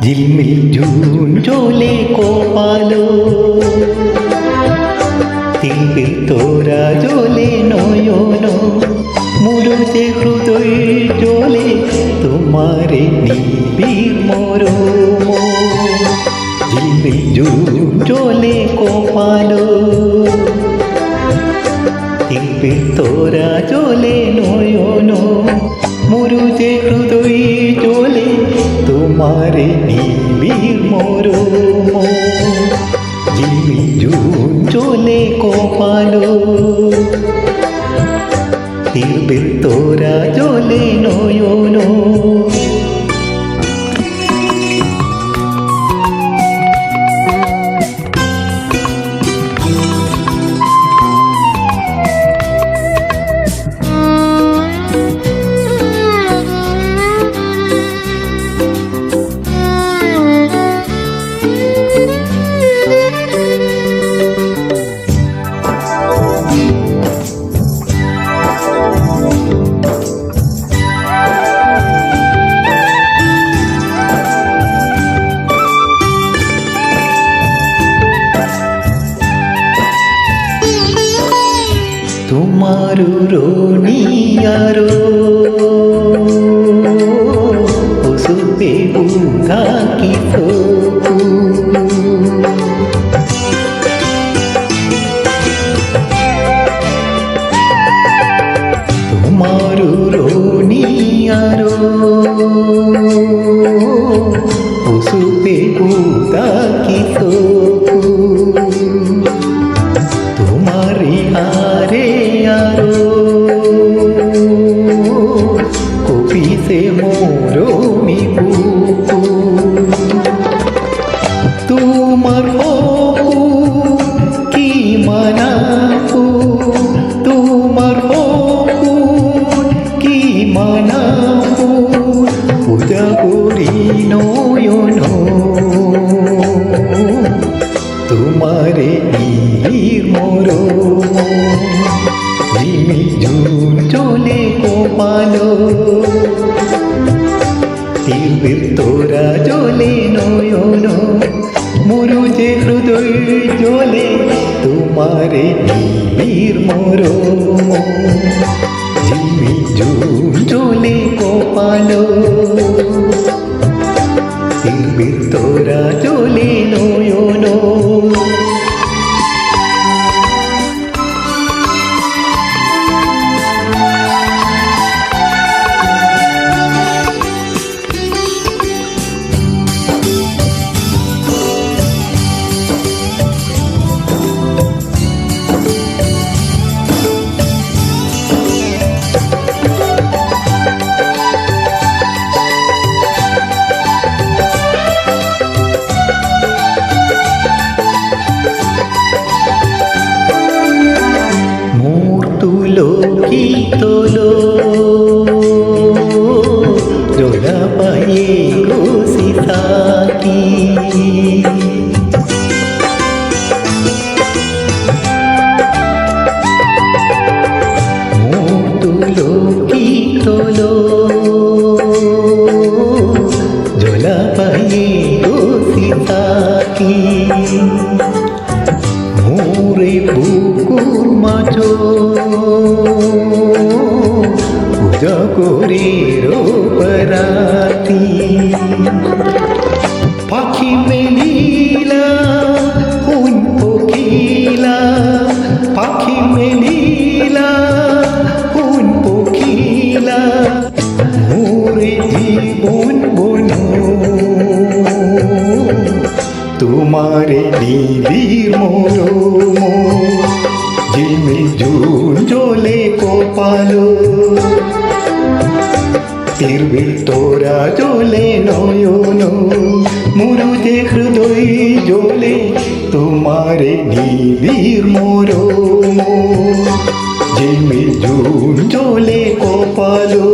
ঝিলমিল ঝুন ঝোলে কপালো তিলবিল তোরা জ্বলে নয়ন মুরুজে হৃদয় জ্বলে তোমারে নিবিড় মরম ঝিলমিল ঝুন ঝোলে কপালো তিলবিল তোরা জ্বলে নয়ন মুরুজে হৃদয় জ্বলে তোমারে নিবিড় মরম ঝিলমিল ঝুন ঝোলে কপালো তিলবিল তোরা জ্বলে নয়ন তোমারু রনিয়ারো ওসুপে বুঘা কি সোকু তোমারু রনিয়ারো ওসুপে বুঘা কি সোকু তোমারি হারে আরো কপিসে মোরো মিবুকু তোমার হকু কি মানাকু তোমার হকু কি মানাকু পূজা করি নয়ন তোমারে মরম ঝিলমিল ঝুন ঝোলে কপালো তিলবিল তোরা জ্বলে নয়ন মুরুজে হৃদয় জ্বলে তোমারে নিবিড় মরম ঝিলমিল ঝুন ঝোলে কপালো তিলবিল তোরা জ্বলে নয়ন কি তোলো জোড়া পায়ে ঘুষি থাকি তুলো কি তোলো জোড়া পায়ে ঘুষি থাকি মোরে বুকুর মাঝো পূজা করি রূপরাতি পাখি মেলিলা কোন পখিলা পাখি মেলিলা কোন পখিলা মোরে জীবন বন তোমারে নিবিড় মরম ঝিলমিল ঝুন ঝোলে কপালো তিলবিল তোরা জ্বলে নয়ন মুরুজে হৃদয় জ্বলে তোমারে নিবিড় মরম ঝিলমিল ঝুন ঝোলে কপালো